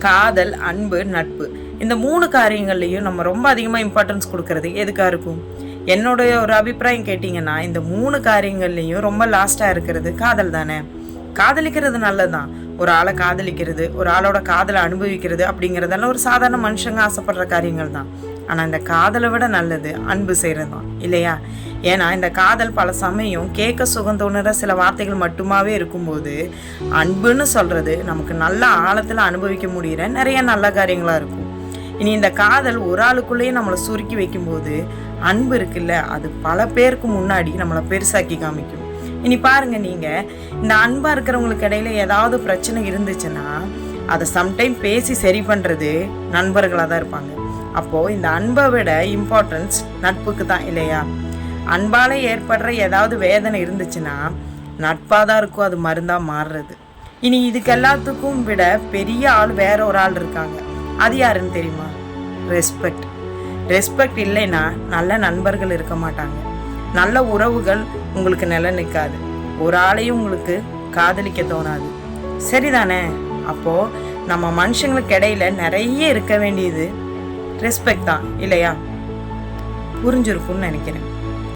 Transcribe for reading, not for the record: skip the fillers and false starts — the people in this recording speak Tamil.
காதல், அன்பு, நட்பு, இந்த 3 காரியங்கள்லையும் நம்ம ரொம்ப அதிகமாக இம்பார்ட்டன்ஸ் கொடுக்கறது எதுக்காக இருக்கும்? என்னுடைய ஒரு அபிப்பிராயம் கேட்டிங்கன்னா, இந்த 3 காரியங்கள்லையும் ரொம்ப லாஸ்ட்டாக இருக்கிறது காதல் தானே. காதலிக்கிறது நல்லதுதான். ஒரு ஆளை காதலிக்கிறது, ஒரு ஆளோட காதலை அனுபவிக்கிறது அப்படிங்கிறதெல்லாம் ஒரு சாதாரண மனுஷங்க ஆசைப்படுற காரியங்கள் தான். ஆனால் இந்த காதலை விட நல்லது அன்பு செய்கிறது தான், இல்லையா? ஏன்னா இந்த காதல் பல சமயம் கேட்க சுகம் தோணுற சில வார்த்தைகள் மட்டுமாவே இருக்கும்போது, அன்புன்னு சொல்கிறது நமக்கு நல்ல ஆழத்தில் அனுபவிக்க முடிகிற நிறைய நல்ல காரியங்களாக இருக்கும். இனி இந்த காதல் ஒரு ஆளுக்குள்ளேயே நம்மளை சுருக்கி வைக்கும்போது, அன்பு இருக்குல்ல, அது பல பேருக்கு முன்னாடி நம்மளை பெருசாக்கி காமிக்கும். இனி பாருங்க, நீங்கள் இந்த அன்பாக இருக்கிறவங்களுக்கு இடையில ஏதாவது பிரச்சனை இருந்துச்சுன்னா அதை சம்டைம் பேசி சரி பண்ணுறது நண்பர்களாக தான் இருப்பாங்க. அப்போது இந்த அன்பை விட இம்பார்ட்டன்ஸ் நட்புக்கு தான், இல்லையா? அன்பால் ஏற்படுற ஏதாவது வேதனை இருந்துச்சுன்னா நட்பாக தான் இருக்கும் அது மருந்தாக மாறுறது. இனி இதுக்கு எல்லாத்துக்கும் விட பெரிய ஆள் வேற ஒரு ஆள் இருக்காங்க. அது யாருன்னு தெரியுமா? ரெஸ்பெக்ட். ரெஸ்பெக்ட் இல்லைன்னா நல்ல நண்பர்கள் இருக்க மாட்டாங்க, நல்ல உறவுகள் உங்களுக்கு நிலை நிற்காது, ஒரு ஆளையும் உங்களுக்கு காதலிக்க தோணாது. சரிதானே? அப்போது நம்ம மனுஷங்களுக்கு இடையில நிறைய இருக்க வேண்டியது ரெஸ்பெக்ட் தான், இல்லையா? புரிஞ்சிருக்கும்னு நினைக்கிறேன்.